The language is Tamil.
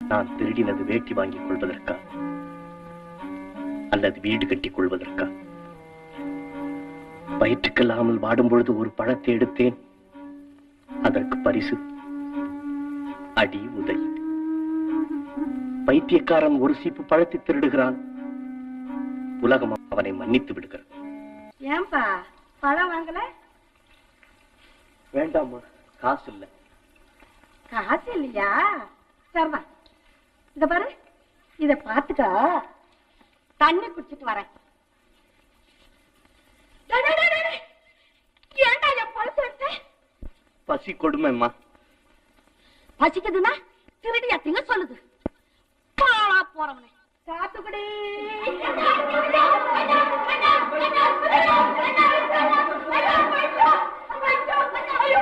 நான் திருடினது வேட்டி வாங்கிக் கொள்வதற்கா அல்லது வீடு கட்டிக் கொள்வதற்கா? வயிற்றுக்கல்லாமல் வாடும் பொழுது ஒரு பழத்தை எடுத்தேன். அதற்கு பரிசு அடி உதை. பைத்தியக்காரன் ஒரு சீப்பு பழத்தை திருடுகிறான். உலகம் அவனை மன்னித்து விடுகிறது. ஏன்பா பழம் வாங்கல? வேண்டாமா, காசு இல்ல. காசு இல்லையா? சரிதா, இத பாரு, இத பாத்துக்கா. தண்ணி குடிச்சிட்டு வரேன். ஏன்டா என் பழத்தை எடுத்த? பசி கொடுமைம்மா. பசிக்குதுன்னா திருடியா திங்க சொல்லுது. பாழா போறவனே. சாத்துக்குடி ஐயோ